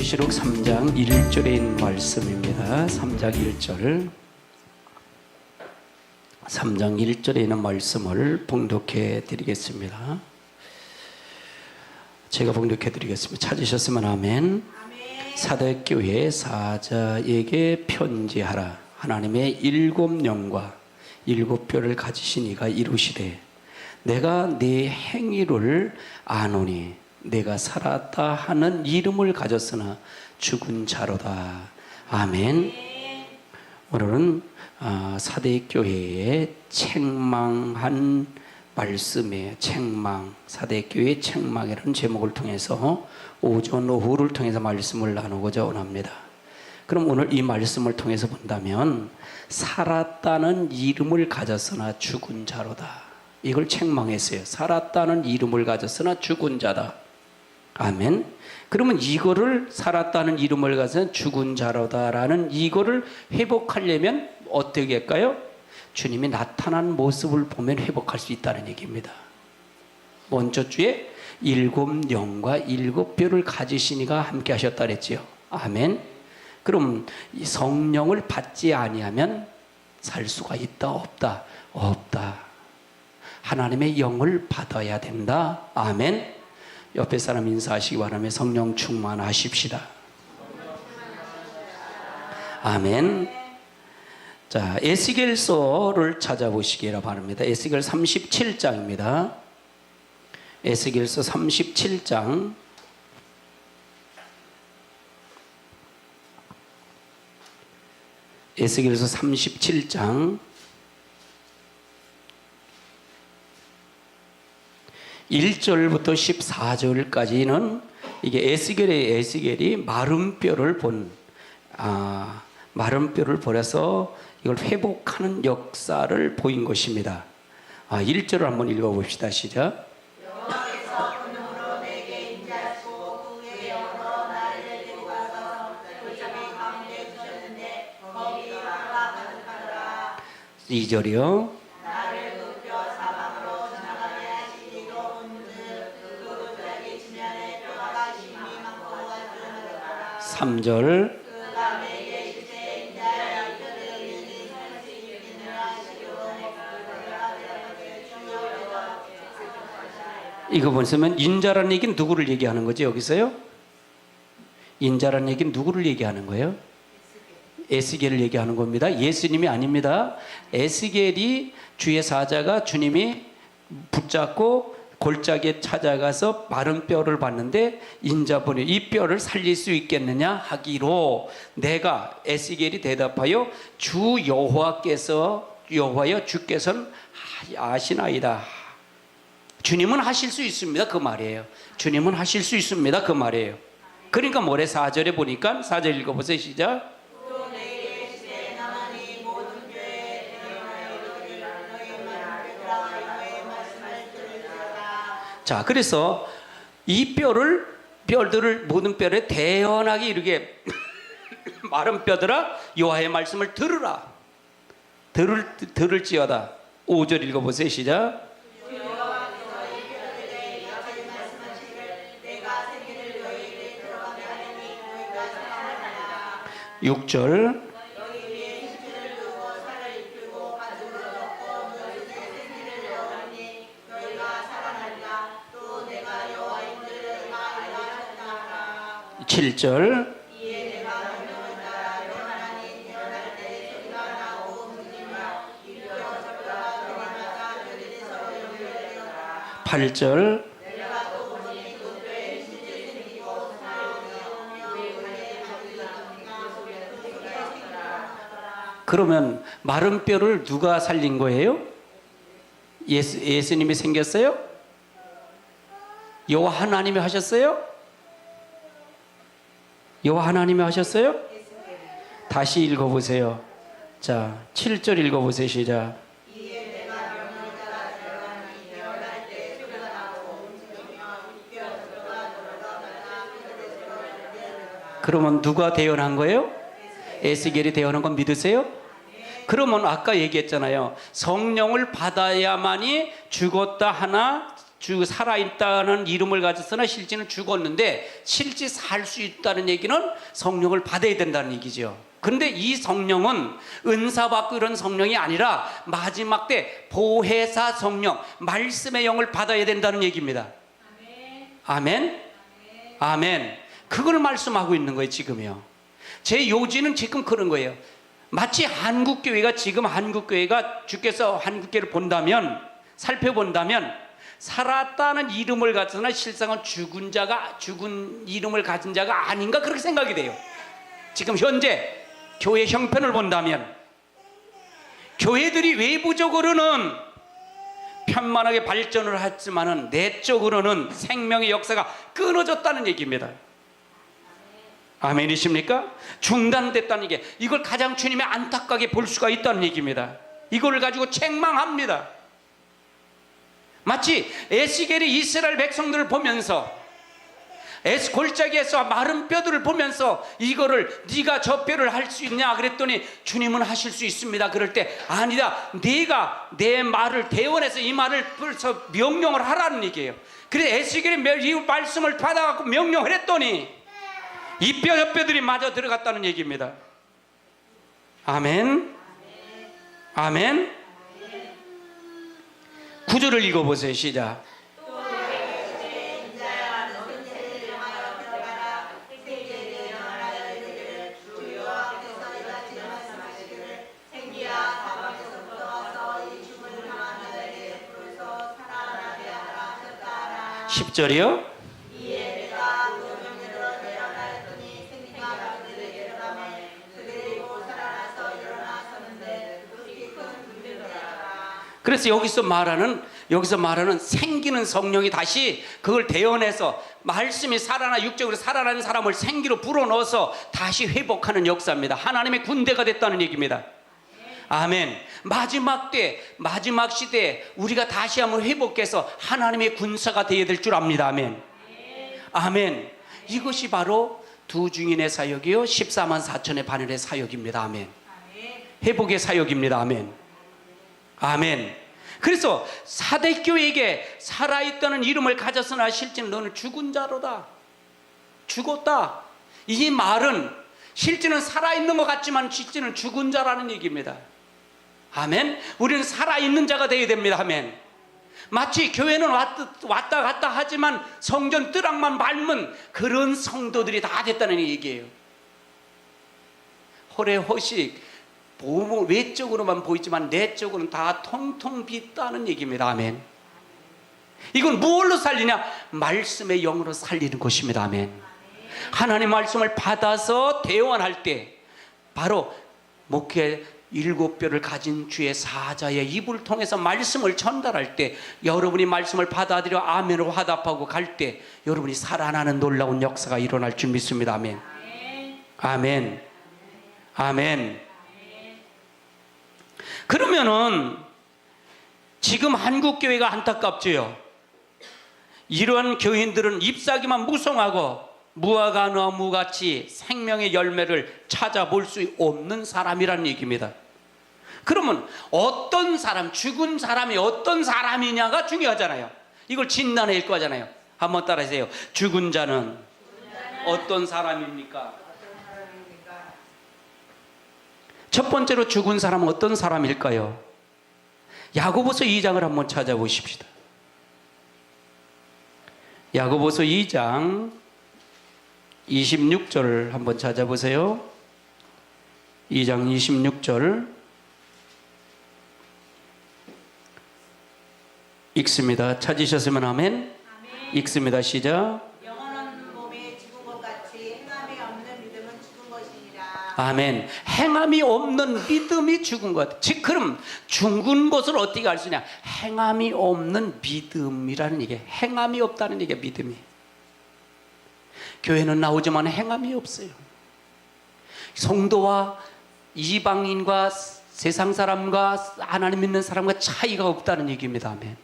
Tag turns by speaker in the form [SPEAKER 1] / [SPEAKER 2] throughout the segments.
[SPEAKER 1] 계시록 3장 1절에 있는 말씀입니다. 3장 1절. 3장 1절에 있는 말씀을 봉독해 드리겠습니다. 제가 봉독해 드리겠습니다. 찾으셨으면 아멘. 사대교회 사자에게 편지하라. 하나님의 7영과 7뼈를 가지신 이가 이루시되 내가 네 행위를 아노니 내가 살았다 하는 이름을 가졌으나 죽은 자로다. 아멘. 오늘은 사대교회의 책망한 말씀에 사대교회의 책망이라는 제목을 통해서 오전 오후를 통해서 말씀을 나누고자 원합니다. 그럼 오늘 이 말씀을 통해서 본다면 살았다는 이름을 가졌으나 죽은 자로다. 이걸 책망했어요. 살았다는 이름을 가졌으나 죽은 자다. 아멘. 그러면 이거를 살았다는 이름을 가진 죽은 자로다라는 이거를 회복하려면 어떻게 할까요? 주님이 나타난 모습을 보면 회복할 수 있다는 얘기입니다. 먼저 주에 7영과 7뼈를 가지신 이가 함께 하셨다 그랬지요. 아멘. 그럼 이 성령을 받지 아니하면 살 수가 있다 없다? 없다. 하나님의 영을 받아야 된다. 아멘. 옆에 사람 인사하시기 바라며 성령 충만하십시다. 아멘. 자, 에스겔서를 찾아보시기를 바랍니다. 에스겔 37장입니다. 에스겔서 37장. 에스겔서 37장 1절부터 14절까지는 이게 에스겔이 마른 뼈를 마른 뼈를 버려서 이걸 회복하는 역사를 보인 것입니다. 1절을 한번 읽어봅시다. 시작.
[SPEAKER 2] 여호와께서 분노로 내게 인자하시고 그의 영으로 나를 데리고 가서 골짜기 가운데 두셨는데 거기 나가 가득하더라.
[SPEAKER 1] 2절이요.
[SPEAKER 2] 나를 눕혀 사방으로 지나가게 하시기로 본즉 그 골짜기 지면에 뼈가 심히 많고 가득하더라.
[SPEAKER 1] 3절.
[SPEAKER 2] 그가 내게 이제 인자야 이들을 일이 살 수 있겠느냐 하시기로 내가 대답하되 주여 여호와께
[SPEAKER 1] 이거 보시면 인자라는 얘기는 누구를 얘기하는 거죠? 여기서요? 인자라는 얘기는 누구를 얘기하는 거예요? 에스겔을 얘기하는 겁니다. 예수님이 아닙니다. 에스겔이 주의 사자가 주님이 붙잡고 골짜기에 찾아가서 마른 뼈를 봤는데 인자분이 이 뼈를 살릴 수 있겠느냐 하기로 내가 에스겔이 대답하여 주 여호와여 주께서는 아시나이다. 주님은 하실 수 있습니다. 그 말이에요. 주님은 하실 수 있습니다. 그 말이에요. 그러니까 뭐래? 4절에 보니까 4절 읽어보세요. 시작.
[SPEAKER 2] 또 내게 이르시되 나만이 모든 교회에 대언하여 너희 말을 들어와 너의 말씀을 들을지어다.
[SPEAKER 1] 자, 그래서 이 뼈들을 모든 뼈를 대언하게 이르게 마른 뼈들아 여호와의 말씀을 들으라. 들을지어다. 5절 읽어보세요. 시작. 6절. 칠 7절. 팔 8절. 그러면 마른 뼈를 누가 살린 거예요? 예수님이 생겼어요? 여호와 하나님이 하셨어요? 여호와 하나님이 하셨어요? 다시 읽어보세요. 자, 7절 읽어보세요. 시작. 그러면 누가 대언한 거예요? 에스겔이 대언한 건 믿으세요? 그러면 아까 얘기했잖아요. 성령을 받아야만이 죽었다 하나 살아있다는 이름을 가졌으나 실제는 죽었는데 실제 살 수 있다는 얘기는 성령을 받아야 된다는 얘기죠. 그런데 이 성령은 은사받고 이런 성령이 아니라 마지막 때 보혜사 성령, 말씀의 영을 받아야 된다는 얘기입니다. 아멘? 아멘. 그걸 말씀하고 있는 거예요, 지금요. 제 요지는 지금 그런 거예요. 마치 한국교회가 지금 한국교회가 주께서 한국교회를 본다면, 살펴본다면 살았다는 이름을 가졌으나 실상은 죽은 이름을 가진 자가 아닌가 그렇게 생각이 돼요. 지금 현재 교회 형편을 본다면 교회들이 외부적으로는 편만하게 발전을 했지만은 내적으로는 생명의 역사가 끊어졌다는 얘기입니다. 아멘이십니까? 중단됐다는 얘기. 이걸 가장 주님이 안타깝게 볼 수가 있다는 얘기입니다. 이걸 가지고 책망합니다. 마치 에스겔이 이스라엘 백성들을 보면서 골짜기에서 마른 뼈들을 보면서 이거를 네가 저 뼈를 할 수 있냐 그랬더니 주님은 하실 수 있습니다. 그럴 때 아니다, 네가 내 말을 대원해서 이 말을 벌써 명령을 하라는 얘기예요. 그래서 에스겔이 이 말씀을 받아갖고 명령을 했더니 이 뼈 저 뼈들이 마저 들어갔다는 얘기입니다. 아멘. 아멘. 9절을 읽어보세요. 시작. 십 10절이요. 그래서 여기서 말하는 생기는 성령이 다시 그걸 대언해서 말씀이 살아나 육적으로 살아나는 사람을 생기로 불어넣어서 다시 회복하는 역사입니다. 하나님의 군대가 됐다는 얘기입니다. 아멘. 마지막 시대에 우리가 다시 한번 회복해서 하나님의 군사가 되어야 될 줄 압니다. 아멘. 아멘. 이것이 바로 두 증인의 사역이요 14만 4천의 바늘의 사역입니다. 아멘. 회복의 사역입니다. 아멘. 아멘. 그래서 사대교회에게 살아있다는 이름을 가졌으나 실제는 너는 죽은 자로다, 죽었다. 이 말은 실제는 살아있는 것 같지만 실제는 죽은 자라는 얘기입니다. 아멘. 우리는 살아있는 자가 되어야 됩니다. 아멘. 마치 교회는 왔다 갔다 하지만 성전 뜨락만 밟는 그런 성도들이 다 됐다는 얘기예요. 호래호식 외적으로만 보이지만 내적으로는 다 통통 비었다는 얘기입니다. 아멘. 이건 무엇로 살리냐? 말씀의 영으로 살리는 것입니다. 아멘. 하나님의 말씀을 받아서 대원할 때 바로 목회 7뼈를 가진 주의 사자의 입을 통해서 말씀을 전달할 때 여러분이 말씀을 받아들여 아멘으로 화답하고 갈 때 여러분이 살아나는 놀라운 역사가 일어날 줄 믿습니다. 아멘. 아멘. 아멘. 그러면은 지금 한국교회가 안타깝지요. 이러한 교인들은 잎사귀만 무성하고 무화과 나무같이 생명의 열매를 찾아볼 수 없는 사람이라는 얘기입니다. 그러면 어떤 사람, 죽은 사람이 어떤 사람이냐가 중요하잖아요. 이걸 진단해야 할 거잖아요. 한번 따라하세요. 죽은 자는 어떤 사람입니까? 첫 번째로 죽은 사람은 어떤 사람일까요? 야고보서 2장을 한번 찾아보십시다. 야고보서 2장 26절을 한번 찾아보세요. 2장 26절 읽습니다. 찾으셨으면 아멘. 읽습니다. 시작.
[SPEAKER 2] 영원한 몸에 죽은 것 같이 행함이 없는 믿음은 죽은 것이니라.
[SPEAKER 1] 아멘. 행함이 없는 믿음이 죽은 것. 즉 그럼 죽은 것을 어떻게 알 수 있냐? 행함이 없는 믿음이라는 얘기. 행함이 없다는 얘기야. 믿음이. 교회는 나오지만 행함이 없어요. 성도와 이방인과 세상 사람과 하나님 믿는 사람과 차이가 없다는 얘기입니다. 아멘.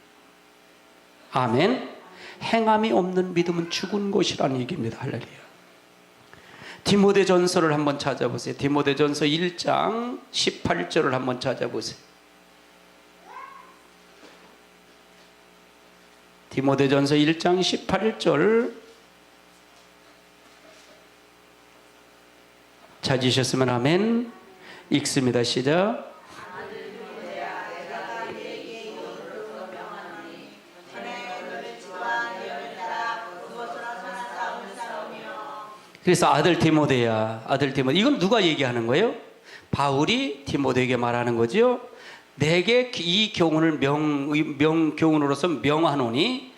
[SPEAKER 1] 아멘. 행함이 없는 믿음은 죽은 것이라는 얘기입니다. 할렐루야. 디모데전서를 한번 찾아보세요. 디모데전서 1장 18절을 한번 찾아보세요. 디모데전서 1장 18절 찾으셨으면 아멘. 읽습니다. 시작. 그래서 아들 디모데야, 아들 디모데, 이건 누가 얘기하는 거예요? 바울이 디모데에게 말하는 거죠. 내게 이 교훈을 교훈으로서 명하노니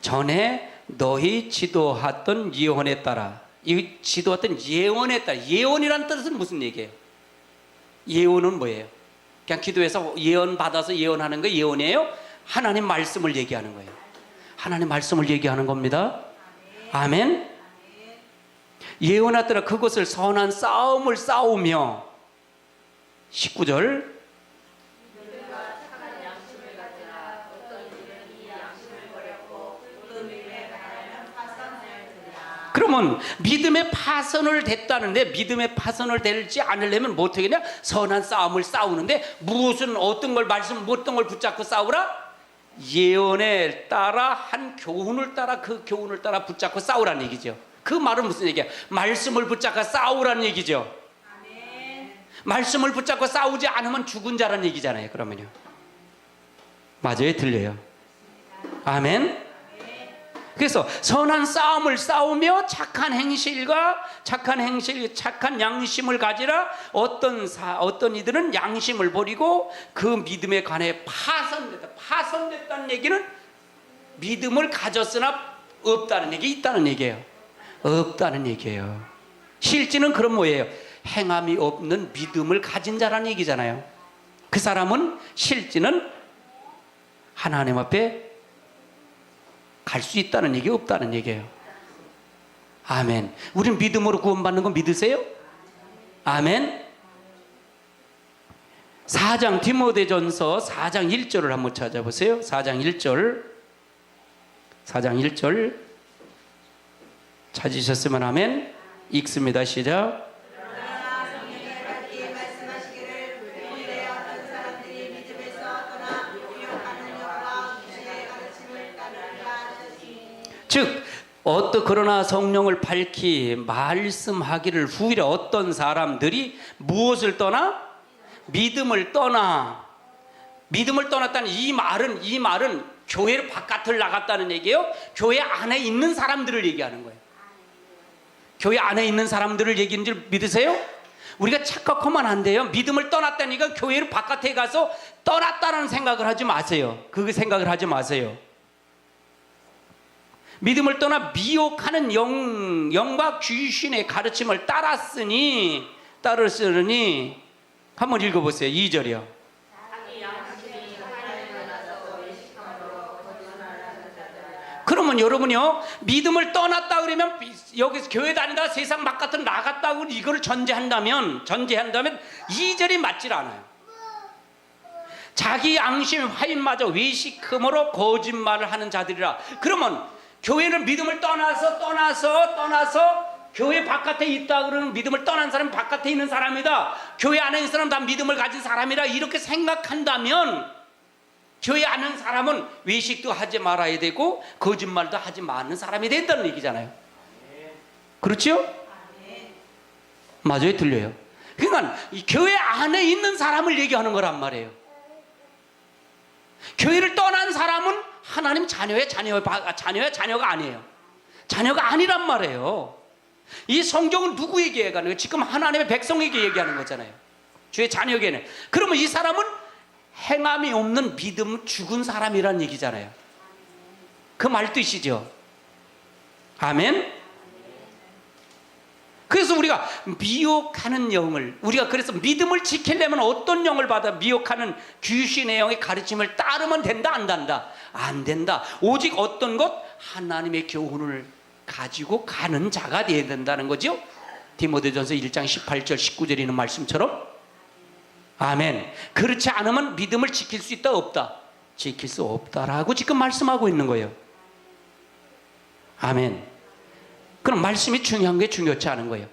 [SPEAKER 1] 전에 너희 지도했던 예언에 따라, 이 지도했던 예언에 따라, 예언이란 뜻은 무슨 얘기예요? 예언은 뭐예요? 그냥 기도해서 예언 받아서 예언하는 거 예언이에요? 하나님 말씀을 얘기하는 거예요. 하나님 말씀을 얘기하는 겁니다. 아멘. 예언하더라 그것을 선한 싸움을 싸우며 19절 그러면 믿음의 파선을 됐다는데 믿음의 파선을 될지 않으려면 뭐 어떻게 하냐? 선한 싸움을 싸우는데 무슨 어떤 걸 어떤 걸 붙잡고 싸우라? 예언에 따라 한 교훈을 따라 그 교훈을 따라 붙잡고 싸우라는 얘기죠. 그 말은 무슨 얘기야? 말씀을 붙잡고 싸우라는 얘기죠. 아멘. 말씀을 붙잡고 싸우지 않으면 죽은 자라는 얘기잖아요. 그러면요. 맞아요? 들려요? 아멘. 그래서 선한 싸움을 싸우며 착한 양심을 가지라. 어떤 이들은 양심을 버리고 그 믿음에 관해 파손됐다는 얘기는 믿음을 가졌으나 없다는 얘기, 있다는 얘기예요. 없다는 얘기예요. 실제는 그런 뭐예요? 행함이 없는 믿음을 가진 자라는 얘기잖아요. 그 사람은 실제는 하나님 앞에 갈 수 있다는 얘기, 없다는 얘기예요. 아멘. 우린 믿음으로 구원받는 거 믿으세요? 아멘. 4장 디모데전서 4장 1절을 한번 찾아보세요. 4장 1절 찾으셨으면 아멘. 읽습니다. 시작. 즉 그러나 성령을 밝히 말씀하기를 후이라 어떤 사람들이 무엇을 떠나? 믿음을 떠났다는 이 말은 교회 바깥을 나갔다는 얘기예요. 교회 안에 있는 사람들을 얘기하는 거예요. 교회 안에 있는 사람들을 얘기하는 줄 믿으세요? 우리가 착각하면 안 돼요. 믿음을 떠났다니까 교회를 바깥에 가서 떠났다는 생각을 하지 마세요. 그 생각을 하지 마세요. 믿음을 떠나 미혹하는 영과 귀신의 가르침을 따르으니 한번 읽어보세요. 2절이요. 그러면 여러분요, 믿음을 떠났다 그러면 여기서 교회 다니다 세상 바깥으로 나갔다고 이걸 전제한다면 2절이 맞질 않아요. 자기 양심 화인마저 외식함으로 거짓말을 하는 자들이라. 그러면 교회는 믿음을 떠나서 교회 바깥에 있다 그러는 믿음을 떠난 사람이 바깥에 있는 사람이다. 교회 안에 있는 사람은 다 믿음을 가진 사람이라 이렇게 생각한다면 교회 안에 있는 사람은 외식도 하지 말아야 되고 거짓말도 하지 마는 사람이 된다는 얘기잖아요. 그렇죠? 맞아요? 들려요? 그러니까 이 교회 안에 있는 사람을 얘기하는 거란 말이에요. 교회를 떠난 사람은 하나님 자녀가 아니에요. 자녀가 아니란 말이에요. 이 성경은 누구에게 얘기하는 거예요? 지금 하나님의 백성에게 얘기하는 거잖아요. 주의 자녀에게는. 그러면 이 사람은 행함이 없는 믿음 죽은 사람이란 얘기잖아요. 그 말뜻이죠. 아멘. 그래서 우리가 미혹하는 영을, 우리가 그래서 믿음을 지키려면 어떤 영을 받아? 미혹하는 귀신의 영의 가르침을 따르면 된다, 안 된다? 안 된다. 오직 어떤 것? 하나님의 교훈을 가지고 가는 자가 되어야 된다는 거죠. 디모데전서 1장 18절 19절에 있는 말씀처럼. 아멘. 그렇지 않으면 믿음을 지킬 수 있다, 없다? 지킬 수 없다라고 지금 말씀하고 있는 거예요. 아멘. 그럼 말씀이 중요한 게 중요치 않은 거예요.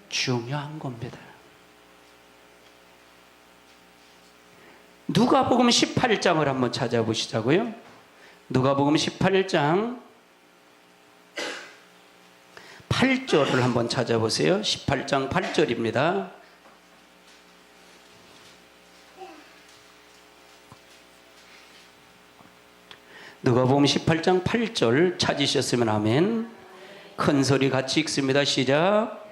[SPEAKER 1] 중요한 겁니다. 누가복음 18장을 한번 찾아보시자고요. 누가복음 18장 8절을 한번 찾아보세요. 18장 8절입니다. 누가복음 18장 8절 찾으셨으면 아멘. 큰 소리 같이 읽습니다. 시작.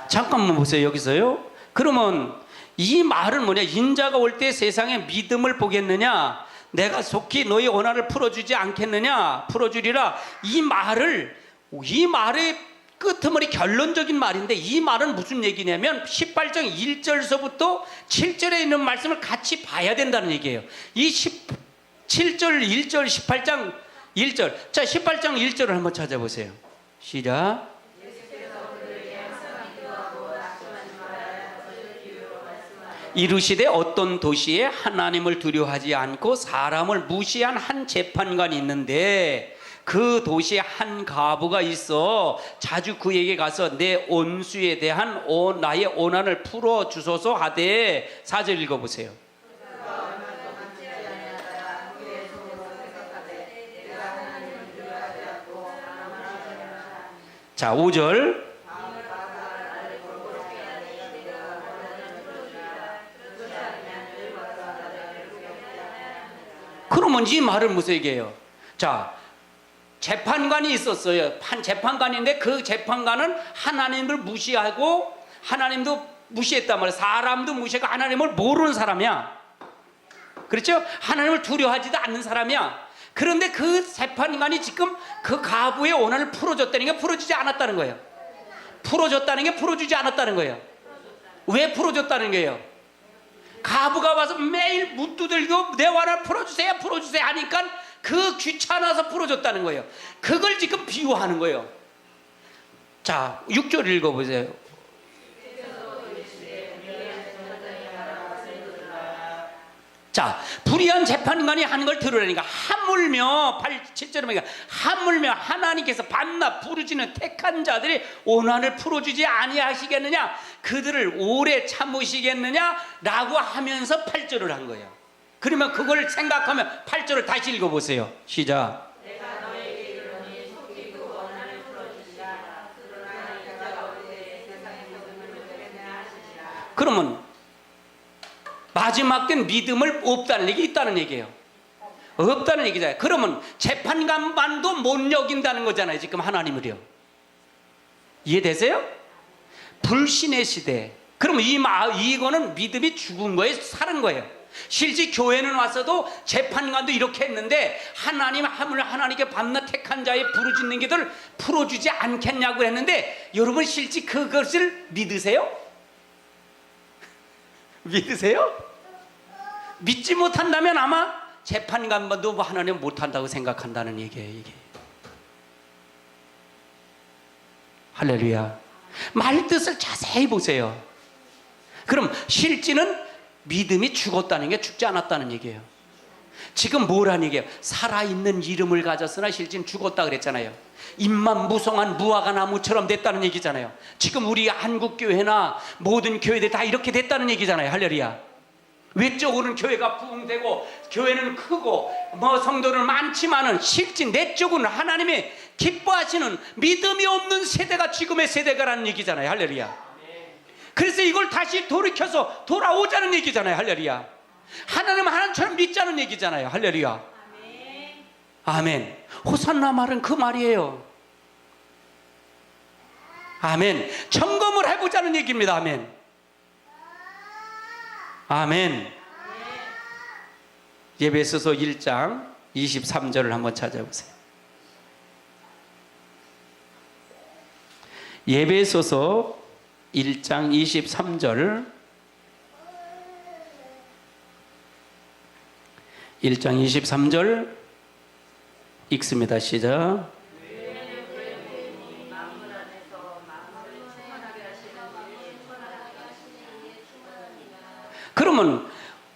[SPEAKER 1] 잠깐만 보세요. 여기서요. 그러면 이 말은 뭐냐? 인자가 올 때 세상에 믿음을 보겠느냐? 내가 속히 너희 원한을 풀어주지 않겠느냐? 풀어주리라. 이 말의 끄트머리 결론적인 말인데, 이 말은 무슨 얘기냐면 18장 1절서부터 7절에 있는 말씀을 같이 봐야 된다는 얘기예요. 이 7절, 1절, 18장 1절. 자, 18장 1절을 한번 찾아보세요. 시작. 이르시되 어떤 도시에 하나님을 두려워하지 않고 사람을 무시한 한 재판관이 있는데, 그 도시에 한 과부가 있어 자주 그에게 가서 내 온수에 대한 나의 원한을 풀어 주소서 하되. 4절 읽어보세요. 자, 5절. 그러면 이 말은 무슨 얘기예요? 자, 재판관이 있었어요. 한 재판관인데 그 재판관은 하나님을 무시하고 하나님도 무시했단 말이에요. 사람도 무시하고 하나님을 모르는 사람이야. 그렇죠? 하나님을 두려워하지도 않는 사람이야. 그런데 그 재판관이 지금 그 가부의 원한을 풀어줬다는 게 풀어주지 않았다는 거예요. 풀어줬다는 게 풀어주지 않았다는 거예요. 왜 풀어줬다는 거예요? 가부가 와서 매일 묻두들고 내 원한을 풀어주세요 풀어주세요 하니까 그 귀찮아서 풀어줬다는 거예요. 그걸 지금 비유하는 거예요. 자, 6절 읽어보세요. 자, 불의한 재판관이 하는 걸 들으려니까 하물며 7절에 보니까 하물며 하나님께서 밤낮 부르짖는 택한 자들이 원한을 풀어주지 아니하시겠느냐, 그들을 오래 참으시겠느냐 라고 하면서 8절을 한 거예요. 그러면 그걸 생각하면 8절을 다시 읽어보세요. 시작. 내가 너에게 이르노니 속히 그 원한을 풀어주시라. 그러나 인자가 올 때에 세상에서 눈을 보겠느냐 하시니라. 그러면 마지막 땐 믿음을 없다는 얘기, 있다는 얘기예요. 없다는 얘기잖아요. 그러면 재판관만도 못 여긴다는 거잖아요. 지금 하나님을요. 이해되세요? 불신의 시대. 그러면 이거는 믿음이 죽은 거예요? 사는 거예요? 실제 교회는 왔어도 재판관도 이렇게 했는데 하나님께 밤낮 택한 자의 부르짖는 기도를 풀어주지 않겠냐고 했는데, 여러분 실제 그것을 믿으세요? 믿으세요? 믿지 못한다면 아마 재판관도 하나님 못한다고 생각한다는 얘기예요. 이게. 할렐루야. 말 뜻을 자세히 보세요. 그럼 실제는 믿음이 죽었다는 게 죽지 않았다는 얘기예요. 지금 뭐라는 얘기예요? 살아있는 이름을 가졌으나 실제는 죽었다 그랬잖아요. 입만 무성한 무화과 나무처럼 됐다는 얘기잖아요. 지금 우리 한국교회나 모든 교회들 다 이렇게 됐다는 얘기잖아요. 할렐루야. 외적으로는 교회가 부흥되고 교회는 크고 성도는 많지만은 실제 내적으로는 하나님이 기뻐하시는 믿음이 없는 세대가 지금의 세대가라는 얘기잖아요. 할렐루야. 그래서 이걸 다시 돌이켜서 돌아오자는 얘기잖아요. 할렐루야. 하나님 하나님처럼 믿자는 얘기잖아요. 할렐루야. 아멘. 호산나 말은 그 말이에요. 아멘. 점검을 해보자는 얘기입니다. 아멘. 아멘. 에베소서 1장 23절을 한번 찾아보세요. 에베소서 1장 23절 1장 23절 읽습니다. 시작. 그러면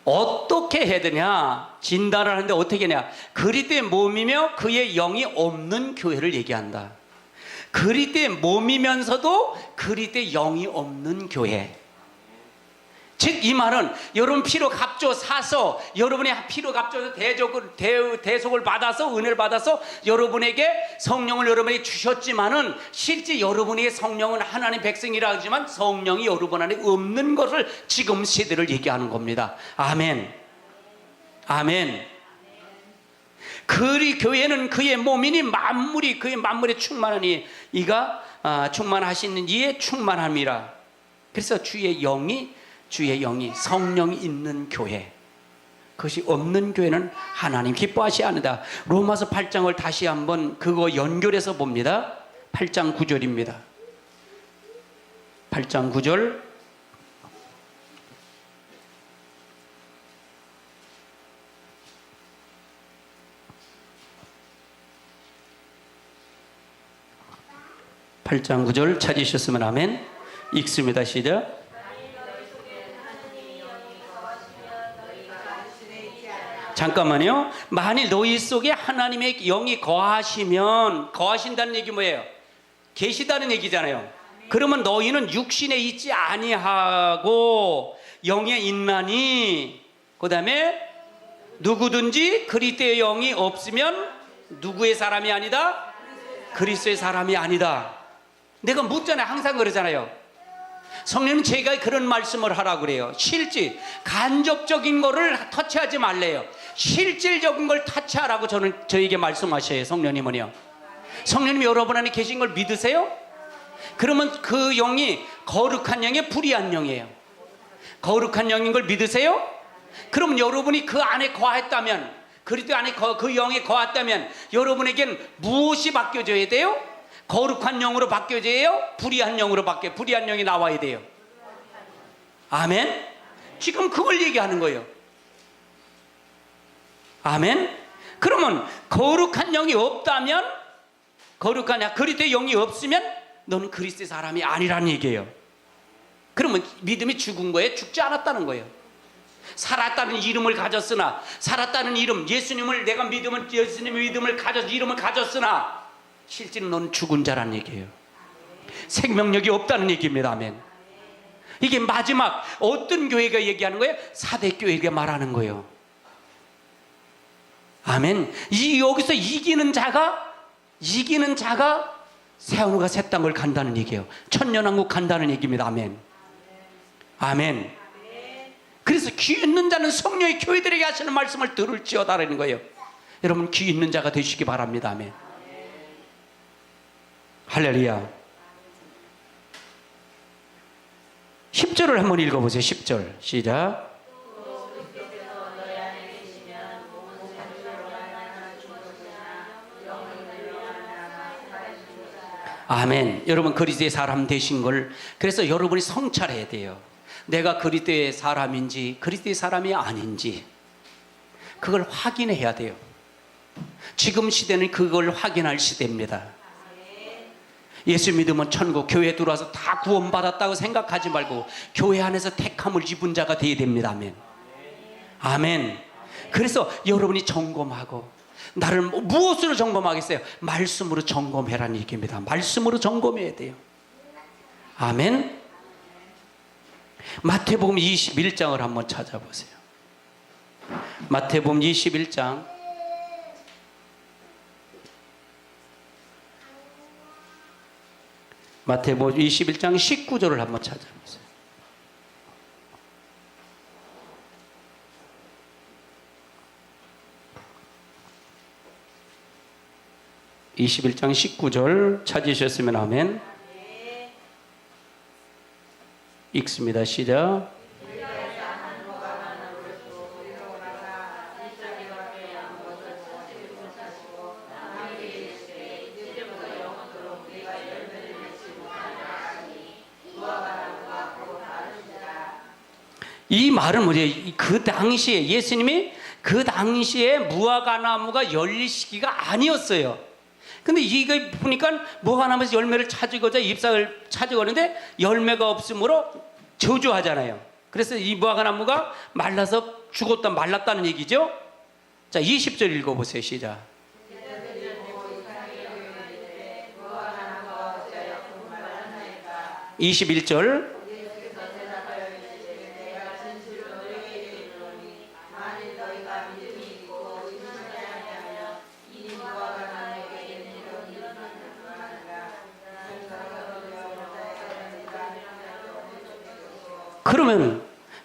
[SPEAKER 1] 어떻게 해야 되냐? 진단을 하는데 어떻게 하냐? 그리스도의 몸이며 그의 영이 없는 교회를 얘기한다. 그리스도의 몸이면서도 그리스도의 영이 없는 교회. 즉 이 말은 여러분 피로 값줘 사서 여러분의 피로 값줘서 대속을 받아서 은혜를 받아서 여러분에게 성령을 여러분에게 주셨지만은 실제 여러분에게 성령은 하나님 백성이라 하지만 성령이 여러분 안에 없는 것을 지금 시대를 얘기하는 겁니다. 아멘. 아멘. 그리 교회는 그의 몸이니 만물이 그의 만물에 충만하니 이가 충만하시는 이에 충만함이라. 그래서 주의 영이 성령이 있는 교회, 그것이 없는 교회는 하나님 기뻐하시 않는다. 로마서 8장을 다시 한번 그거 연결해서 봅니다. 8장 9절입니다 8장 9절. (8장 9절) 찾으셨으면 아멘. 읽습니다. 시작. 잠깐만요. 만일 너희 속에 하나님의 영이 거하신다는 얘기 뭐예요? 계시다는 얘기잖아요. 그러면 너희는 육신에 있지 아니하고 영에 있나니, 그 다음에 누구든지 그리스도의 영이 없으면 누구의 사람이 아니다? 그리스도의 사람이 아니다. 내가 묻잖아요. 항상 그러잖아요. 성령님 제가 그런 말씀을 하라고 그래요. 실제 간접적인 거를 터치하지 말래요. 실질적인 걸 터치하라고 저에게 말씀하셔요. 성령님은요. 성령님 여러분 안에 계신 걸 믿으세요? 그러면 그 영이 거룩한 영이에요, 불의한 영이에요? 거룩한 영인 걸 믿으세요? 그럼 여러분이 그 안에 거했다면, 그리스도 안에 그 영에 거했다면 여러분에겐 무엇이 바뀌어져야 돼요? 거룩한 영으로 바뀌어져야 해요? 불의한 영으로 불의한 영이 나와야 돼요. 아멘? 지금 그걸 얘기하는 거예요. 아멘? 그러면 거룩한 영이 없다면, 그리스도의 영이 없으면 너는 그리스도의 사람이 아니라는 얘기예요. 그러면 믿음이 죽은 거예요? 죽지 않았다는 거예요. 살았다는 이름을 가졌으나, 살았다는 이름, 예수님을 내가 믿으면 예수님의 믿음을 가져서 이름을 가졌으나 실제는 넌 죽은 자란 얘기예요. 생명력이 없다는 얘기입니다. 아멘. 이게 마지막 어떤 교회가 얘기하는 거예요? 사대교회가 말하는 거예요. 아멘. 여기서 이기는 자가 새하늘과 새 땅을 간다는 얘기예요. 천년왕국 간다는 얘기입니다. 아멘. 아멘. 그래서 귀 있는 자는 성령의 교회들에게 하시는 말씀을 들을지어다라는 거예요. 여러분 귀 있는 자가 되시기 바랍니다. 아멘. 할렐루야. 10절을 한번 읽어보세요. 10절 시작. 아멘. 여러분 그리스도의 사람 되신 걸, 그래서 여러분이 성찰해야 돼요. 내가 그리스도의 사람인지 그리스도의 사람이 아닌지 그걸 확인해야 돼요. 지금 시대는 그걸 확인할 시대입니다. 예수 믿으면 천국, 교회 들어와서 다 구원받았다고 생각하지 말고 교회 안에서 택함을 입은 자가 되어야 됩니다. 아멘. 아멘. 그래서 여러분이 점검하고, 나를 무엇으로 점검하겠어요? 말씀으로 점검해라는 얘기입니다. 말씀으로 점검해야 돼요. 아멘. 마태복음 21장을 한번 찾아보세요. 마태복음 21장 마태복음 21장 19절을 한번 찾아보세요. (21장 19절) 찾으셨으면 아멘. 읽습니다. 시작. 이 말은 뭐죠? 그 당시에 예수님이 그 당시에 무화과나무가 열릴 시기가 아니었어요. 근데 이거 보니까 무화과나무에서 열매를 찾으고자 잎사귀를 찾으고 하는데 열매가 없으므로 저주하잖아요. 그래서 이 무화과나무가 말라서 말랐다는 얘기죠. 자, 20절 읽어보세요. 시작. 21절.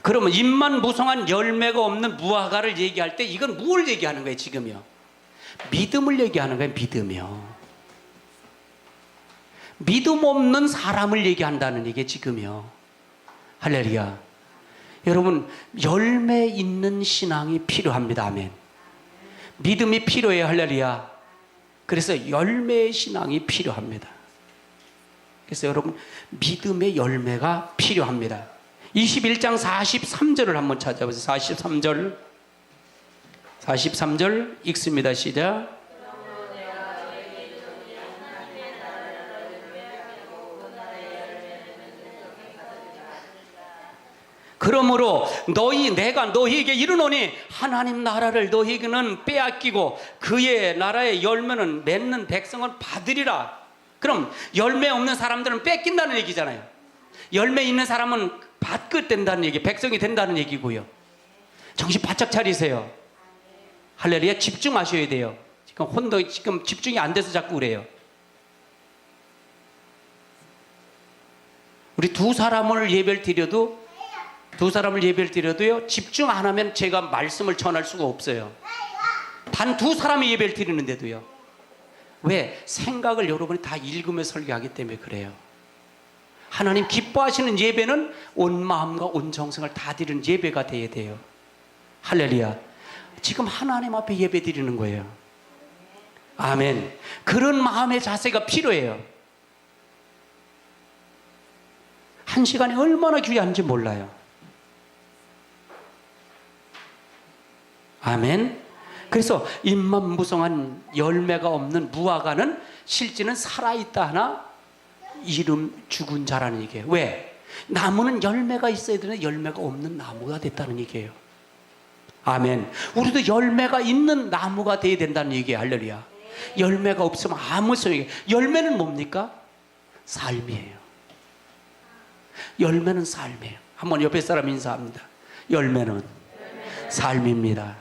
[SPEAKER 1] 그러면 입만 무성한 열매가 없는 무화과를 얘기할 때 이건 뭘 얘기하는 거예요 지금요? 믿음을 얘기하는 거예요. 믿음이요. 믿음 없는 사람을 얘기한다는 얘기예요 지금요. 할렐루야. 여러분 열매 있는 신앙이 필요합니다. 아멘. 믿음이 필요해요. 할렐루야. 그래서 열매의 신앙이 필요합니다. 그래서 여러분 믿음의 열매가 필요합니다. 21장 43절을 한번 찾아보세요. 43절 읽습니다. 시작. 그러므로 내가 너희에게 이르노니 하나님 나라를 너희에게는 빼앗기고 그의 나라의 열매는 맺는 백성은 받으리라. 그럼 열매 없는 사람들은 뺏긴다는 얘기잖아요. 열매 있는 사람은 받게 된다는 얘기, 백성이 된다는 얘기고요. 정신 바짝 차리세요. 할렐루야. 집중하셔야 돼요. 지금 집중이 안 돼서 자꾸 그래요. 우리 두 사람을 예배를 드려도요 집중 안 하면 제가 말씀을 전할 수가 없어요. 단 두 사람이 예배를 드리는데도요. 왜? 생각을 여러분이 다 읽으며 설교하기 때문에 그래요. 하나님 기뻐하시는 예배는 온 마음과 온 정성을 다 드리는 예배가 돼야 돼요. 할렐루야. 지금 하나님 앞에 예배 드리는 거예요. 아멘. 그런 마음의 자세가 필요해요. 한 시간이 얼마나 귀한지 몰라요. 아멘. 그래서 입만 무성한 열매가 없는 무화과는 실제는 살아있다 하나 이름 죽은 자라는 얘기예요. 왜? 나무는 열매가 있어야 되는데 열매가 없는 나무가 됐다는 얘기예요. 아멘. 우리도 열매가 있는 나무가 돼야 된다는 얘기예요. 할렐루야. 열매가 없으면 아무 소용이. 열매는 뭡니까? 삶이에요. 열매는 삶이에요. 한번 옆에 사람 인사합니다. 열매는 삶입니다.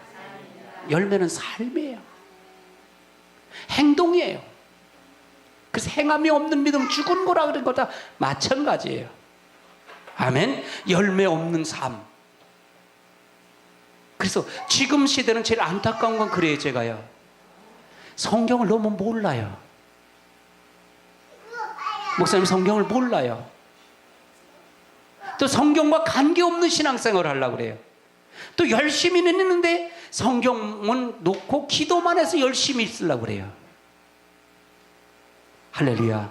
[SPEAKER 1] 열매는 삶이에요. 행동이에요. 그래서 행함이 없는 믿음 죽은 거라 그런 거다 마찬가지예요. 아멘. 열매 없는 삶. 그래서 지금 시대는 제일 안타까운 건 그래요. 제가요 성경을 너무 몰라요. 목사님 성경을 몰라요. 또 성경과 관계없는 신앙생활을 하려고 그래요. 또 열심히는 했는데 성경은 놓고 기도만 해서 열심히 있으려고 그래요. 할렐루야.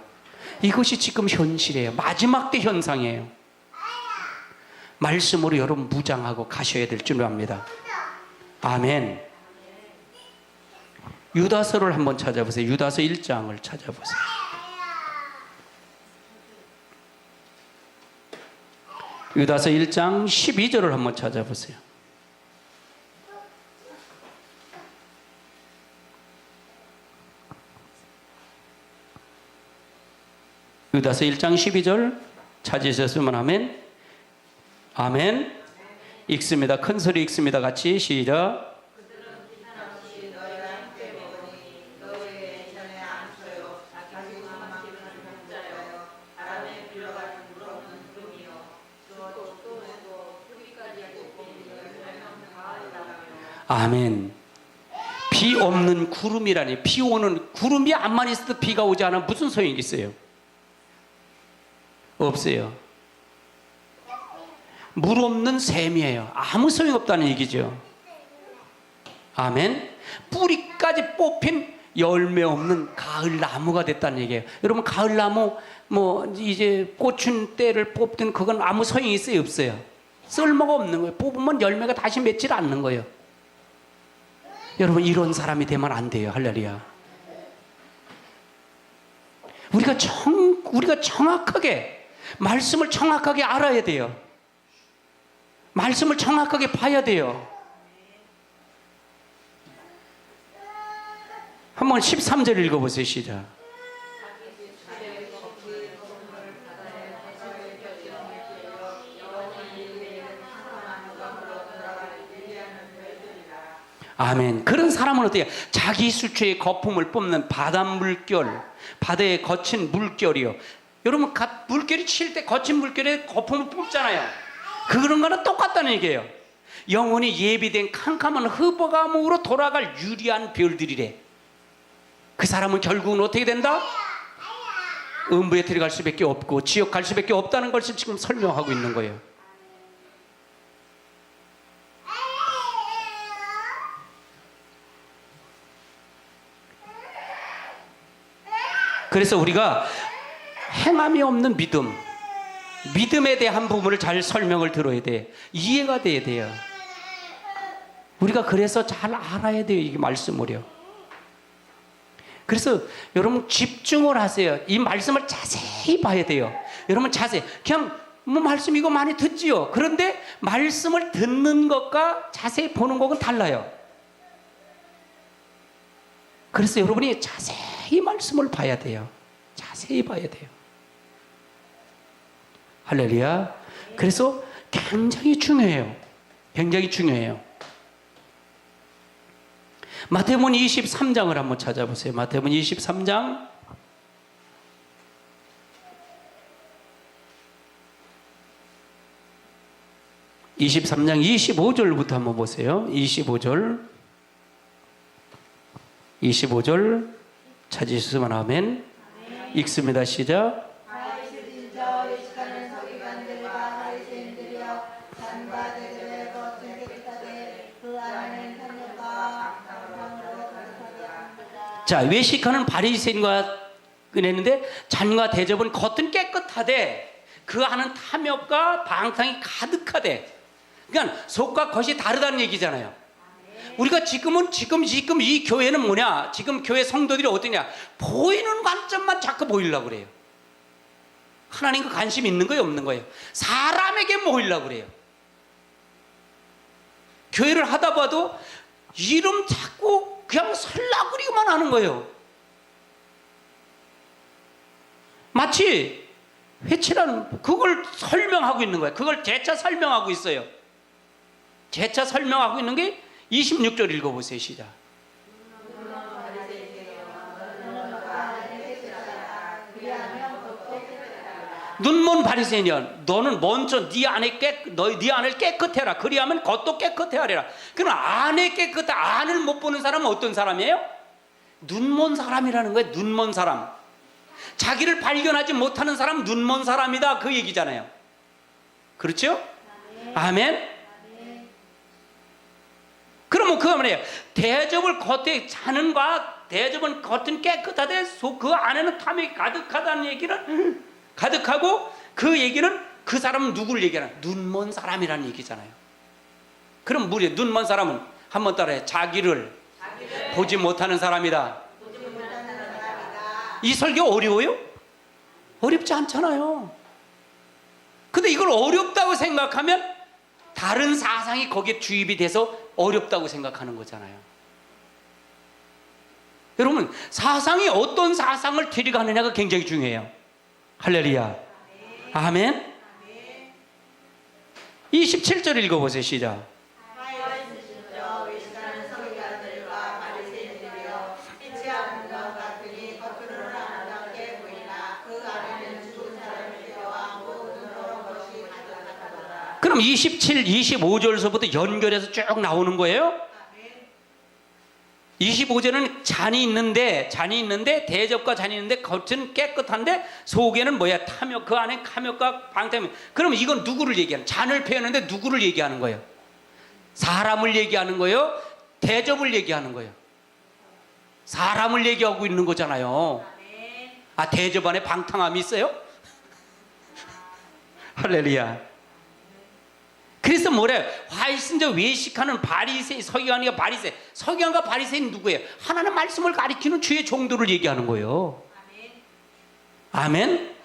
[SPEAKER 1] 이것이 지금 현실이에요. 마지막 때 현상이에요. 말씀으로 여러분 무장하고 가셔야 될 줄 압니다. 아멘. 유다서를 한번 찾아보세요. 유다서 1장을 찾아보세요. 유다서 1장 12절을 한번 찾아보세요. 유다서 1장 12절 찾으셨으면 아멘. 아멘. 읽습니다. 큰 소리 읽습니다. 같이 시작. 아멘. 비 없는 구름이라니. 비 오는 구름이 암만 있어도 비가 오지 않으면 무슨 소용이 있어요? 없어요. 물 없는 샘이에요. 아무 소용 없다는 얘기죠. 아멘. 뿌리까지 뽑힌 열매 없는 가을 나무가 됐다는 얘기예요. 여러분 가을 나무 이제 꽃은 때를 뽑든 그건 아무 소용이 있어요? 없어요? 쓸모가 없는 거예요. 뽑으면 열매가 다시 맺질 않는 거예요. 여러분 이런 사람이 되면 안 돼요. 할렐루야. 우리가 정확하게 말씀을 정확하게 알아야 돼요. 말씀을 정확하게 봐야 돼요. 한번 13절 읽어보세요. 시작. 아멘. 그런 사람은 어떻게 자기 수초의 거품을 뿜는 바닷물결, 바다에 거친 물결이요. 여러분 물결이 칠 때 거친 물결에 거품을 뿜잖아요. 그런 거는 똑같다는 얘기예요. 영혼이 예비된 캄캄한 흡어감으로 돌아갈 유리한 별들이래. 그 사람은 결국은 어떻게 된다? 음부에 들어갈 수밖에 없고 지옥 갈 수밖에 없다는 것을 지금 설명하고 있는 거예요. 그래서 우리가 행함이 없는 믿음에 대한 부분을 잘 설명을 들어야 돼. 이해가 돼야 돼요. 우리가 그래서 잘 알아야 돼요. 이게 말씀을요. 그래서 여러분 집중을 하세요. 이 말씀을 자세히 봐야 돼요. 여러분 자세히. 그냥 뭐 말씀 이거 많이 듣지요. 그런데 말씀을 듣는 것과 자세히 보는 것은 달라요. 그래서 여러분이 자세히 말씀을 봐야 돼요. 자세히 봐야 돼요. 할렐루야. 그래서 굉장히 중요해요. 굉장히 중요해요. 마태복음 23장을 한번 찾아보세요. 마태복음 23장 (23장) 25절부터 한번 보세요. 25절 찾으시면 아멘. 읽습니다. 시작. 자, 외식하는 바리새인과 그랬는데 잔과 대접은 겉은 깨끗하되 그 안은 탐욕과 방탕이 가득하대. 그러니까 속과 겉이 다르다는 얘기잖아요. 우리가 지금 이 교회는 뭐냐? 지금 교회 성도들이 어떠냐? 보이는 관점만 자꾸 보이려고 그래요. 하나님과 관심 있는 거예요, 없는 거예요? 사람에게 모이려고 그래요. 교회를 하다 봐도 이름 자꾸 그냥 설라그리기만 하는 거예요. 마치 회치라는 그걸 설명하고 있는 거예요. 그걸 재차 설명하고 있어요. 재차 설명하고 있는 게 26절 읽어보세요. 시작. 눈먼 바리새인이여, 너는 먼저 네 안을 깨끗해라. 그리하면 겉도 깨끗해 하리라. 그럼 안에 깨끗해. 안을 못 보는 사람은 어떤 사람이에요? 눈먼 사람이라는 거예요. 눈먼 사람. 자기를 발견하지 못하는 사람 눈먼 사람이다. 그 얘기잖아요. 그렇죠? 아멘. 그러면 그거 뭐예요? 대접을 겉에 자는과 대접은 겉은 깨끗하되 그 안에는 탐욕이 가득하다는 얘기는 가득하고, 그 얘기는 그 사람은 누구를 얘기하나? 눈먼 사람이라는 얘기잖아요. 그럼 뭐예요? 눈먼 사람은 한번 따라해. 자기를 보지 못하는 사람이다. 이 설교 어려워요? 어렵지 않잖아요. 근데 이걸 어렵다고 생각하면 다른 사상이 거기에 주입이 돼서 어렵다고 생각하는 거잖아요. 여러분, 사상이 어떤 사상을 데려가느냐가 굉장히 중요해요. 할렐루야. 아멘. 27절 읽어보세요. 시작. 그럼 27, 25절서부터 연결해서 쭉 나오는 거예요. 25절은 잔이 있는데 대접과 잔이 있는데 겉은 깨끗한데 속에는 뭐야? 탐욕. 그 안에 탐욕과 방탕. 그럼 이건 누구를 얘기하는? 잔을 패였는데 누구를 얘기하는 거예요? 사람을 얘기하는 거예요? 대접을 얘기하는 거예요? 사람을 얘기하고 있는 거잖아요. 아, 대접 안에 방탕함이 있어요? 할렐루야. 그래서 뭐래? 화이슨저 외식하는 바리새인, 서기관과 바리새인. 서기관과 바리새인 누구예요? 하나님 말씀을 가리키는 주의 종도를 얘기하는 거예요. 아멘.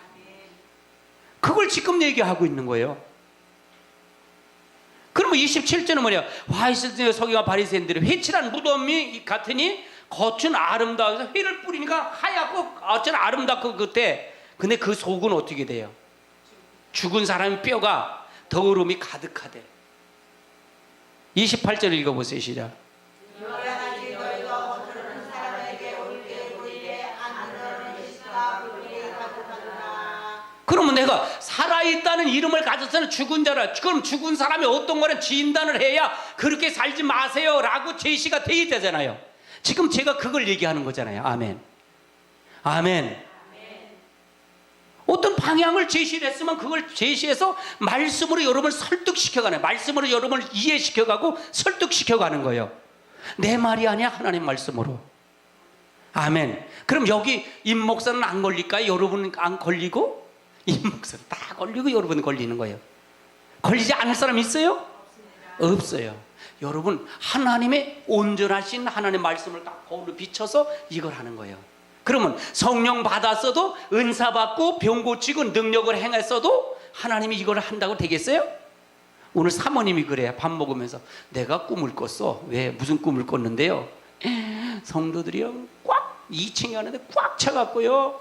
[SPEAKER 1] 그걸 지금 얘기하고 있는 거예요. 그러면 27절은 뭐냐? 화이슨저 서기관 바리새인들이 회칠한 무덤이 같으니 겉은 아름다워서 회를 뿌리니까 하얗고 어쩌나 아름답고 그때, 근데 그 속은 어떻게 돼요? 죽은 사람의 뼈가 더러움이 가득하대. 28절 읽어보세요. 시작. 그러면 내가 살아있다는 이름을 가져서는 죽은 자라. 그럼 죽은 사람이 어떤 거는 진단을 해야 그렇게 살지 마세요 라고 제시가 돼 있다잖아요. 지금 제가 그걸 얘기하는 거잖아요. 아멘. 아멘. 어떤 방향을 제시를 했으면 그걸 제시해서 말씀으로 여러분을 설득시켜가는, 말씀으로 여러분을 이해시켜가고 설득시켜가는 거예요. 내 말이 아니야, 하나님 말씀으로. 아멘. 그럼 여기 임 목사는 안 걸릴까요? 여러분은 안 걸리고? 임 목사는 다 걸리고 여러분 걸리는 거예요. 걸리지 않을 사람 있어요? 없어요. 여러분, 하나님의 온전하신 하나님의 말씀을 딱 거울로 비춰서 이걸 하는 거예요. 그러면 성령 받았어도, 은사 받고 병 고치고 능력을 행했어도 하나님이 이걸 한다고 되겠어요? 오늘 사모님이 그래요. 밥 먹으면서 내가 꿈을 꿨어. 왜? 무슨 꿈을 꿨는데요? 성도들이요 꽉 2층에 가는데 꽉 차갖고요,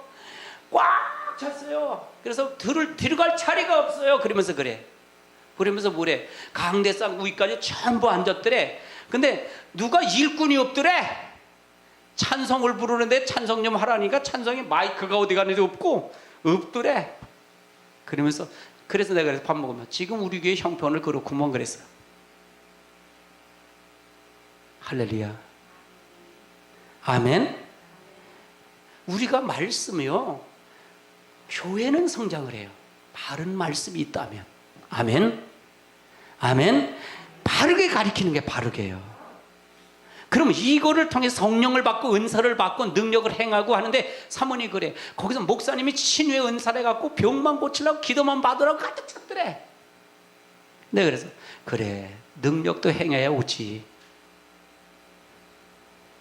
[SPEAKER 1] 꽉 찼어요. 그래서 들어갈 자리가 없어요. 그러면서 그래. 그러면서 뭐래? 강대상 위까지 전부 앉았더래. 근데 누가 일꾼이 없더래. 찬송을 부르는데 찬송 좀 하라니까 찬송에 마이크가 어디 가는지 없더래. 그러면서 그래서 내가 그래서 밥 먹으면 지금 우리 교회 형편을 그렇구먼 그랬어요. 할렐루야. 아멘. 우리가 말씀이요, 교회는 성장을 해요. 바른 말씀이 있다면. 아멘. 아멘. 바르게 가리키는 게 바르게요. 그럼 이거를 통해 성령을 받고 은사를 받고 능력을 행하고 하는데, 사모님 그래. 거기서 목사님이 신유의 은사를 갖고 병만 고치려고 기도만 받으라고 가득 찼더래. 네, 그래서 그래, 능력도 행해야 오지.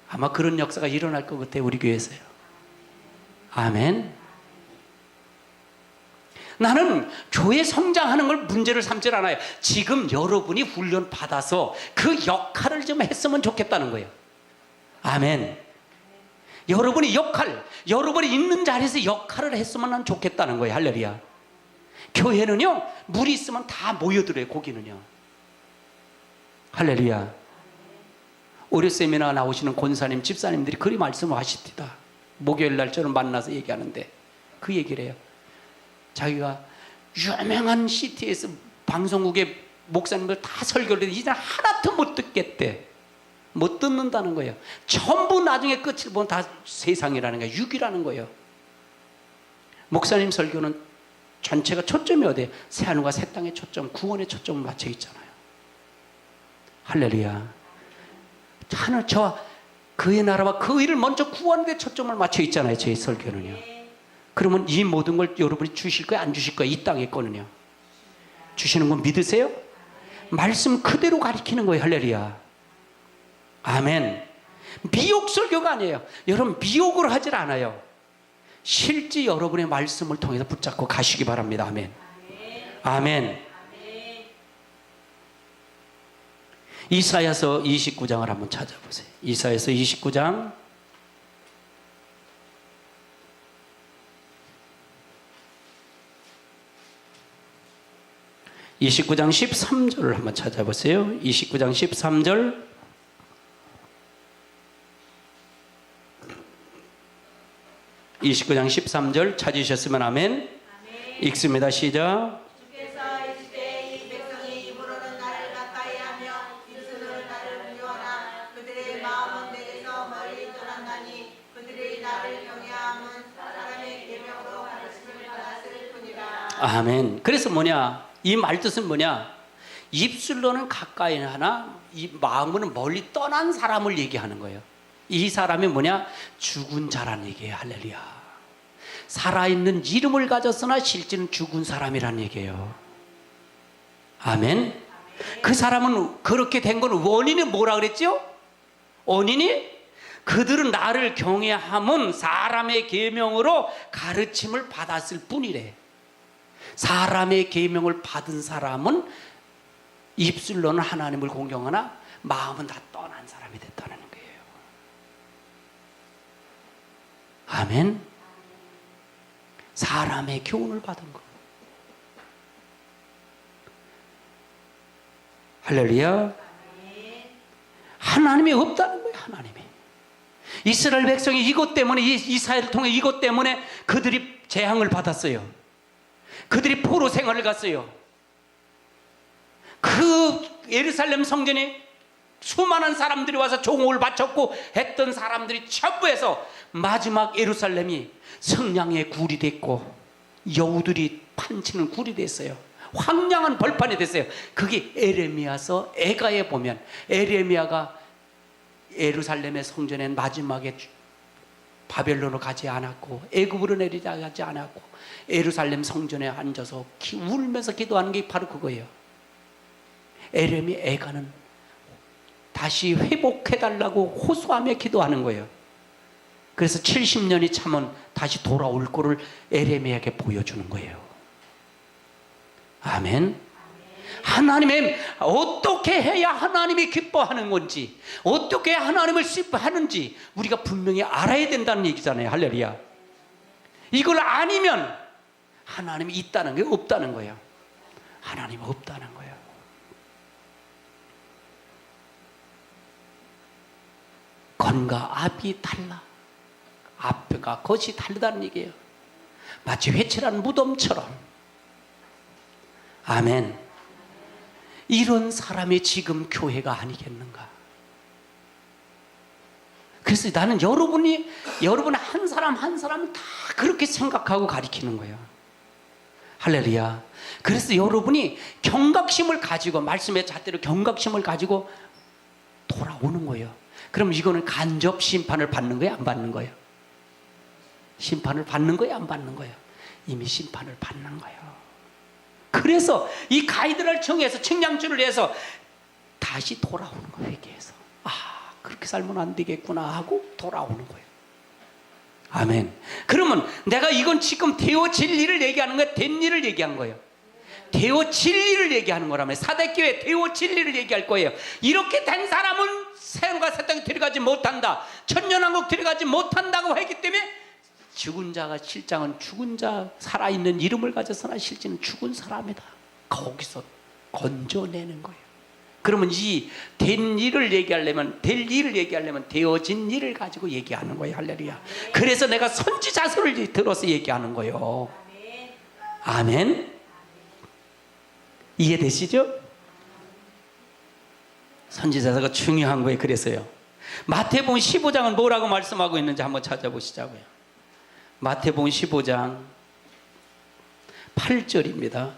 [SPEAKER 1] 아마 그런 역사가 일어날 것 같아요, 우리 교회에서요. 아멘. 나는 교회 성장하는 걸 문제를 삼지 않아요. 지금 여러분이 훈련 받아서 그 역할을 좀 했으면 좋겠다는 거예요. 아멘. 여러분이 여러분이 있는 자리에서 역할을 했으면 난 좋겠다는 거예요. 할렐루야. 교회는요, 물이 있으면 다 모여들어요. 거기는요. 할렐루야. 오류 세미나 나오시는 권사님, 집사님들이 그리 말씀을 하십니다. 목요일날 저를 만나서 얘기하는데 그 얘기를 해요. 자기가 유명한 CTS 방송국의 목사님들 다 설교를 했는데 이제 하나도 못 듣겠대. 못 듣는다는 거예요. 전부 나중에 끝을 보면 다 세상이라는 거예요. 육이라는 거예요. 목사님 설교는 전체가 초점이 어디에? 새하늘과 새 땅의 초점, 구원의 초점을 맞춰 있잖아요. 할렐루야. 하늘 저와 그의 나라와 그 일을 먼저 구하는 데 초점을 맞춰 있잖아요. 제 설교는요. 그러면 이 모든 걸 여러분이 주실 거예요? 안 주실 거예요? 이 땅에 거는요. 주시는 건 믿으세요? 말씀 그대로 가리키는 거예요. 할렐루야. 아멘. 미혹 설교가 아니에요. 여러분 미혹을 하질 않아요. 실제 여러분의 말씀을 통해서 붙잡고 가시기 바랍니다. 아멘. 아멘. 이사야서 29장을 한번 찾아보세요. 이사야서 29장 29장 13절을 한번 찾아보세요. 29장 13절. (29장 13절) 찾으셨으면 아멘.
[SPEAKER 2] 아멘.
[SPEAKER 1] 읽습니다. 시작.
[SPEAKER 2] 주께서 이르시되 이 백성이 입으로는 나를 가까이하며 입술로는 나를 미워하나 그들의 마음은 내게서 멀리 떠난다니 그들이 나를 경외함은 사람의 계명으로 가르침을 받았을 뿐이라.
[SPEAKER 1] 아멘. 그래서 뭐냐? 이 말뜻은 뭐냐? 입술로는 가까이 하나 이 마음은 멀리 떠난 사람을 얘기하는 거예요. 이 사람이 뭐냐? 죽은 자란 얘기예요. 할렐루야. 살아있는 이름을 가졌으나 실제는 죽은 사람이란 얘기예요. 아멘. 그 사람은 그렇게 된 건 원인이 뭐라 그랬죠? 원인이 그들은 나를 경외함은 사람의 계명으로 가르침을 받았을 뿐이래. 사람의 계명을 받은 사람은 입술로는 하나님을 공경하나 마음은 다 떠난 사람이 됐다는 거예요. 아멘. 사람의 교훈을 받은 거. 할렐루야. 하나님이 없다는 거예요. 하나님이. 이스라엘 백성이 이것 때문에 이사야를 통해 이것 때문에 그들이 재앙을 받았어요. 그들이 포로 생활을 갔어요. 그 예루살렘 성전에 수많은 사람들이 와서 종을 바쳤고 했던 사람들이 전부 해서 마지막 예루살렘이 성냥의 굴이 됐고 여우들이 판치는 굴이 됐어요. 황량한 벌판이 됐어요. 그게 에레미야서 에가에 보면 에레미야가 예루살렘의 성전에 마지막에 바벨론으로 가지 않았고 애굽으로 내려가지 않았고 예루살렘 성전에 앉아서 울면서 기도하는 게 바로 그거예요. 에가는 다시 회복해달라고 호소하며 기도하는 거예요. 그래서 70년이 참은 다시 돌아올 거를 에레미야에게 보여주는 거예요. 아멘. 하나님의 어떻게 해야 하나님이 기뻐하는 건지, 어떻게 하나님을 슬퍼하는지 우리가 분명히 알아야 된다는 얘기잖아요. 할렐루야. 이걸 아니면 하나님이 있다는 게 없다는 거예요. 하나님이 없다는 거예요. 건과 앞이 달라. 앞과 겉이 다르다는 얘기예요. 마치 회칠한 무덤처럼. 아멘. 이런 사람이 지금 교회가 아니겠는가. 그래서 나는 여러분 한 사람 한 사람을 다 그렇게 생각하고 가리키는 거예요. 할렐루야. 그래서 여러분이 경각심을 가지고 말씀의 잣대로 경각심을 가지고 돌아오는 거예요. 그럼 이거는 간접 심판을 받는 거예요? 안 받는 거예요? 심판을 받는 거예요? 안 받는 거예요? 이미 심판을 받는 거예요. 그래서 이 가이드를 정해서 측량줄을 해서 다시 돌아오는 거예요. 회개해서 그렇게 살면 안 되겠구나 하고 돌아오는 거예요. 아멘. 그러면 내가 이건 지금 되어질 일을 얘기하는 거야? 된 일을 얘기한 거예요? 되어질 일을 얘기하는 거라면 사대교회 되어질 일을 얘기할 거예요. 이렇게 된 사람은 새로가 새 땅에 들어가지 못한다, 천년왕국 들어가지 못한다고 했기 때문에 죽은 자가 실장은 죽은 자, 살아있는 이름을 가졌으나 실제는 죽은 사람이다. 거기서 건져내는 거예요. 그러면 이 된 일을 얘기하려면, 될 일을 얘기하려면 되어진 일을 가지고 얘기하는 거예요. 할렐루야. 그래서 내가 선지자서를 들어서 얘기하는 거예요. 아멘. 이해되시죠? 선지자서가 중요한 거예요. 그래서요. 마태복음 15장은 뭐라고 말씀하고 있는지 한번 찾아보시자고요. 마태복음 15장 8절입니다.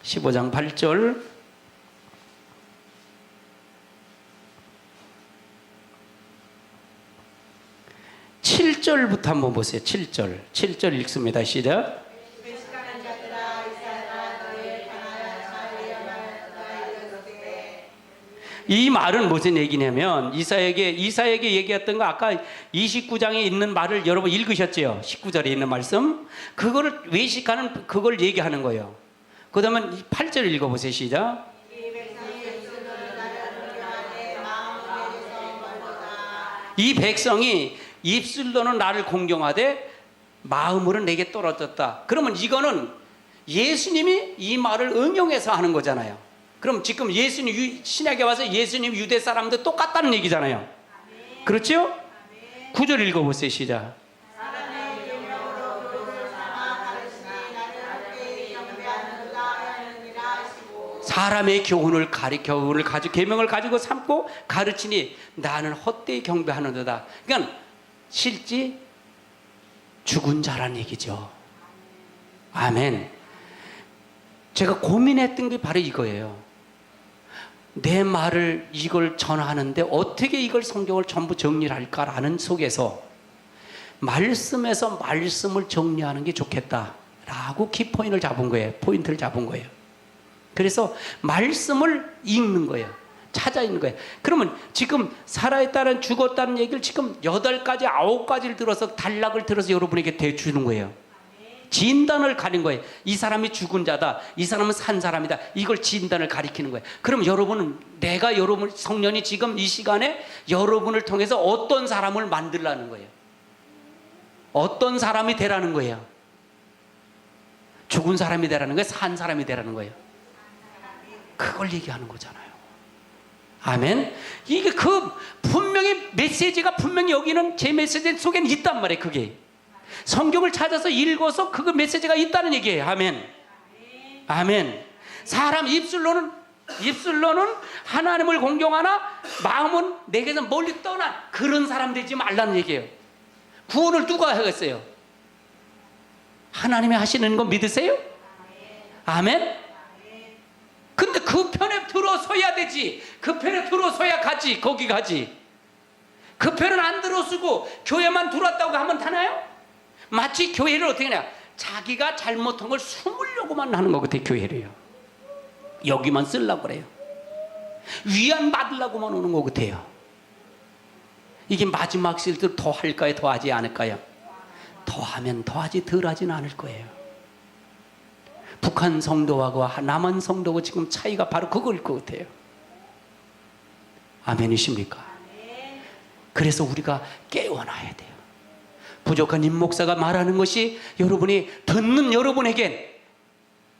[SPEAKER 1] 15장 8절. (7절부터) 한번 보세요. 7절 읽습니다. 시작. 이 말은 무슨 얘기냐면 이사야에게 얘기했던 거 아까 29장에 있는 말을 여러분 읽으셨죠? 19절에 있는 말씀. 그거를 외식하는 그걸 얘기하는 거예요. 그 다음에 8절 읽어보세요. 시작. 이 백성이 입술로는 나를 공경하되 마음으로는 내게 떨어졌다. 그러면 이거는 예수님이 이 말을 응용해서 하는 거잖아요. 그럼 지금 예수님 신약에 와서 예수님 유대 사람들 똑같다는 얘기잖아요. 그렇죠? 9절 읽어보세요. 시작. 사람의 교훈을 가지고 계명을 가지고 삼고 가르치니 나는 헛되이 경배하는도다. 그러니까 실제 죽은 자란 얘기죠. 아멘. 제가 고민했던 게 바로 이거예요. 내 말을 이걸 전하는데 어떻게 이걸 성경을 전부 정리를 할까라는 속에서 말씀에서 말씀을 정리하는 게 좋겠다라고 키포인트를 잡은 거예요. 포인트를 잡은 거예요. 그래서 말씀을 읽는 거예요. 찾아 읽는 거예요. 그러면 지금 살아있다는 죽었다는 얘기를 지금 8가지 9가지를 들어서 단락을 들어서 여러분에게 대주는 거예요. 진단을 가린 거예요. 이 사람이 죽은 자다, 이 사람은 산 사람이다. 이걸 진단을 가리키는 거예요. 그럼 여러분은 내가 여러분 성령이 지금 이 시간에 여러분을 통해서 어떤 사람을 만들라는 거예요. 어떤 사람이 되라는 거예요. 죽은 사람이 되라는 거예요. 산 사람이 되라는 거예요. 그걸 얘기하는 거잖아요. 아멘. 이게 분명히 메시지가 분명히 여기는 제 메시지 속에는 있단 말이에요. 그게 성경을 찾아서 읽어서 그거 메시지가 있다는 얘기예요. 아멘. 아멘. 사람 입술로는 하나님을 공경하나 마음은 내게서 멀리 떠난 그런 사람 되지 말라는 얘기예요. 구원을 누가 하겠어요? 하나님이 하시는 거 믿으세요? 아멘. 근데 그 편에 들어서야 되지. 그 편에 들어서야 가지. 거기 가지. 그 편은 안 들어서고 교회만 들어왔다고 하면 되나요? 마치 교회를 어떻게 하냐, 자기가 잘못한 걸 숨으려고만 하는 것 같아요. 교회를요. 여기만 쓰려고 그래요. 위안 받으려고만 오는 것 같아요. 이게 마지막 시대 더 할까요? 더 하지 않을까요? 더 하면 더 하지 덜 하지는 않을 거예요. 북한 성도하고 남한 성도하고 지금 차이가 바로 그거일 것 같아요. 아멘이십니까? 그래서 우리가 깨어나야 돼요. 부족한 임목사가 말하는 것이 여러분이 듣는 여러분에겐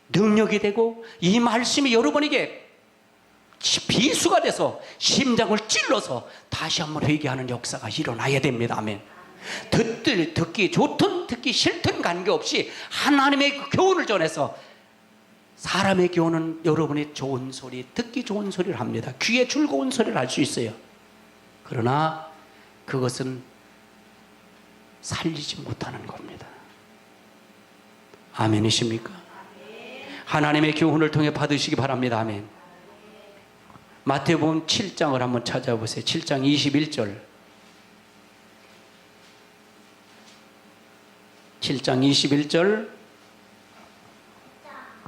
[SPEAKER 1] 능력이 되고 이 말씀이 여러분에게 비수가 돼서 심장을 찔러서 다시 한번 회개하는 역사가 일어나야 됩니다. 아멘. 듣기 좋든 듣기 싫든 관계없이 하나님의 그 교훈을 전해서, 사람의 교훈은 여러분이 좋은 소리, 듣기 좋은 소리를 합니다. 귀에 즐거운 소리를 할 수 있어요. 그러나 그것은 살리지 못하는 겁니다. 아멘이십니까? 하나님의 교훈을 통해 받으시기 바랍니다. 아멘. 마태복음 7장을 한번 찾아보세요. 7장 21절. 7장 21절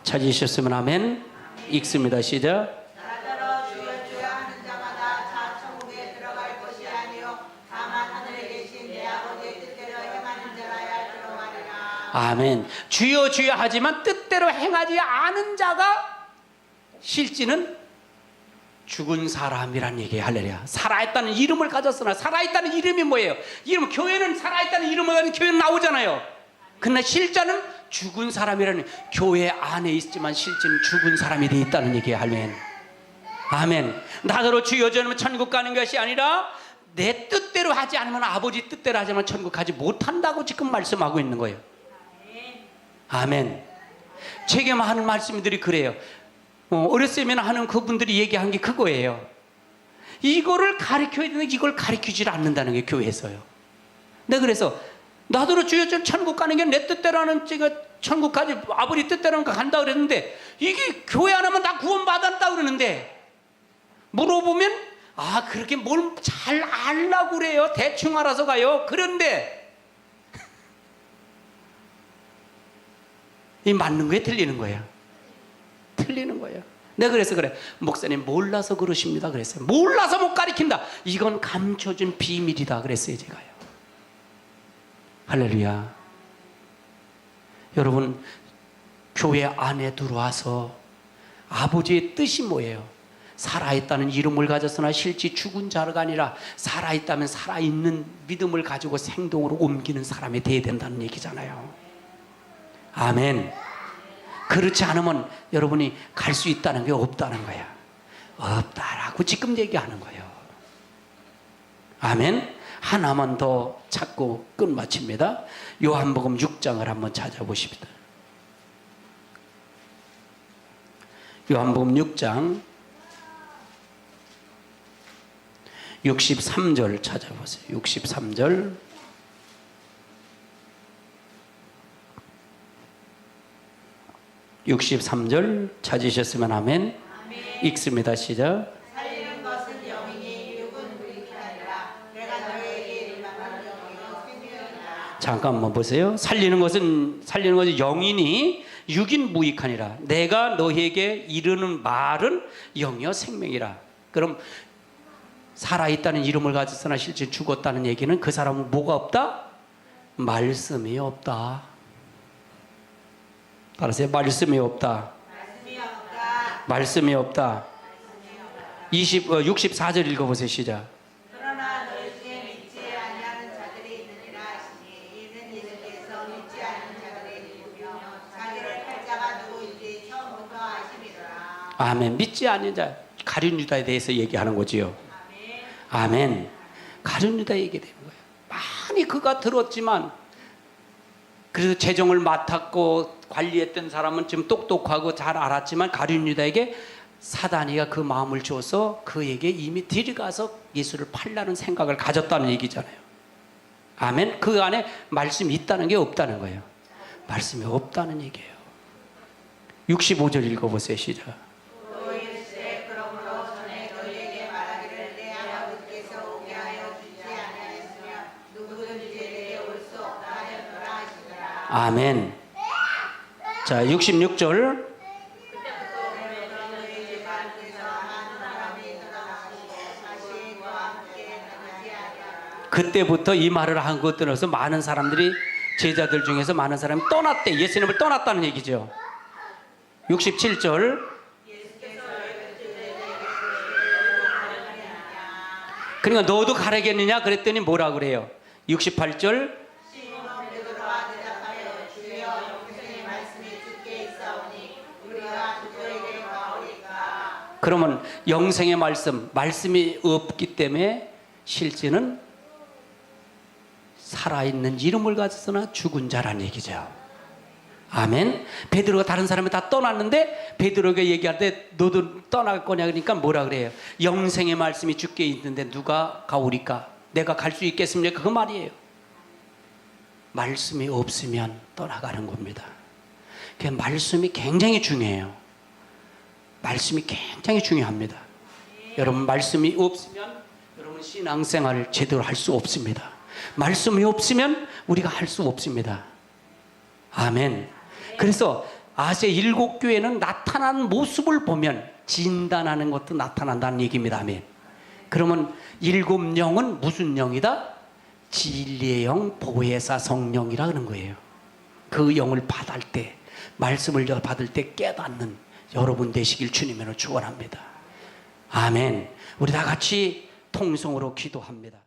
[SPEAKER 1] 찾으셨으면 아멘. 읽습니다. 시작.
[SPEAKER 2] 나더러 주여 주여 하는 자마다 자 천국에 들어갈 것이 아니요 다만 하늘에 계신 내 아버지의 뜻대로 행하는 자라야 들어가리라.
[SPEAKER 1] 아멘. 주여 주여 하지만 뜻대로 행하지 않은 자가 실지는 죽은 사람이란 얘기예요. 할렐루야. 살아있다는 이름을 가졌으나, 살아있다는 이름이 뭐예요? 이름, 교회는 살아있다는 이름을 가진 교회는 나오잖아요. 그러나 실자는 죽은 사람이라는, 교회 안에 있지만 실제는 죽은 사람이 되어 있다는 얘기예요. 아멘. 아멘. 나더러 주여 주여 하면 천국 가는 것이 아니라 내 뜻대로 하지 않으면, 아버지 뜻대로 하지만 천국 가지 못한다고 지금 말씀하고 있는 거예요. 아멘. 체계하는 말씀들이 그래요. 어렸을 때 하는 그분들이 얘기한 게 그거예요. 이거를 가르쳐야 되는데 이걸 가르치질 않는다는 게 교회에서요. 네, 그래서 나더러 주여 주여 천국 가는 게 내 뜻대로 하는, 제가 천국 가지 아버지 뜻대로 간다 그랬는데, 이게 교회 안 하면 다 구원 받았다 그러는데, 물어보면 아 그렇게 뭘 잘 알라고 그래요. 대충 알아서 가요. 그런데 이 맞는 거에 틀리는 거예요. 틀리는 거예요. 내가 그래서 그래, 목사님 몰라서 그러십니다 그랬어요. 몰라서 못 가르친다. 이건 감춰준 비밀이다 그랬어요 제가요. 할렐루야. 여러분, 교회 안에 들어와서 아버지의 뜻이 뭐예요? 살아있다는 이름을 가졌으나 실제 죽은 자가 아니라 살아있다면 살아있는 믿음을 가지고 행동으로 옮기는 사람이 되어야 된다는 얘기잖아요. 아멘. 그렇지 않으면 여러분이 갈 수 있다는 게 없다는 거야. 없다라고 지금 얘기하는 거예요. 아멘. 하나만 더 찾고 끝마칩니다. 요한복음 6장을 한번 찾아보십니다. 요한복음 6장 63절 찾아보세요. 63절. 찾으셨으면 아멘.
[SPEAKER 2] 아멘.
[SPEAKER 1] 읽습니다. 시작.
[SPEAKER 2] 살리는 것은 영이니 육은 무익이 아니라 내가 너에게 이르는 영이요 생명이라.
[SPEAKER 1] 잠깐만 보세요. 살리는 것은 영이니 육인 무익하니라. 내가 너에게 이르는 말은 영이요 생명이라. 그럼 살아있다는 이름을 가졌으나 실제 죽었다는 얘기는 그 사람은 뭐가 없다? 말씀이 없다. 따라서 말씀이 없다.
[SPEAKER 2] 말씀이 없다.
[SPEAKER 1] 말씀이 없다. 64절 읽어보세요. 시작.
[SPEAKER 2] 그러나 너희 중에 믿지 아니하는 자들이 있느니라 하시니, 이는 이들께서 믿지 않는 자들이 누구며 자기를 팔 자가 누구인지 처음부터 아심이더라.
[SPEAKER 1] 아멘. 믿지 않는 자, 가룟 유다에 대해서 얘기하는 거지요. 아멘. 가룟 유다 얘기되는 거예요. 많이 그가 들었지만 그래서 재정을 맡았고 관리했던 사람은 좀 똑똑하고 잘 알았지만 가룟 유다에게 사단이가 그 마음을 줘서 그에게 이미 데려가서 예수를 팔라는 생각을 가졌다는 얘기잖아요. 아멘. 그 안에 말씀이 있다는 게 없다는 거예요. 말씀이 없다는 얘기예요. 65절 읽어보세요. 시작.
[SPEAKER 2] 너희일세 그러므로 전에 너희에게 말하기를 내 아버지께서 오게 하여 주지 아니하였으면 누구든지 내게 올 수 없다 하였노라 하시더라.
[SPEAKER 1] 아멘. 자, 66절. 그때부터 이 말을 한 것 들어서 많은 사람들이 제자들 중에서 많은 사람이 떠났대. 예수님을 떠났다는 얘기죠. 67절. 그러니까 너도 가라겠느냐 그랬더니 뭐라 그래요? 68절. 그러면 영생의 말씀이 없기 때문에 실제는 살아있는 이름을 가졌으나 죽은 자란 얘기죠. 아멘. 베드로가 다른 사람이 다 떠났는데 베드로가 얘기할 때 너도 떠날 거냐 그러니까 뭐라 그래요? 영생의 말씀이 주께 있는데 누가 가오리까? 내가 갈 수 있겠습니까? 그 말이에요. 말씀이 없으면 떠나가는 겁니다. 그 말씀이 굉장히 중요해요. 말씀이 굉장히 중요합니다. 여러분 말씀이 없으면 여러분 신앙생활을 제대로 할 수 없습니다. 말씀이 없으면 우리가 할 수 없습니다. 아멘. 그래서 아시아 7교회는 나타난 모습을 보면 진단하는 것도 나타난다는 얘기입니다. 아멘. 그러면 7영은 무슨 영이다? 진리의 영, 보혜사 성령이라 그런 거예요. 그 영을 받을 때, 말씀을 받을 때 깨닫는 여러분 되시길 주님으로 축원합니다. 아멘. 우리 다 같이 통성으로 기도합니다.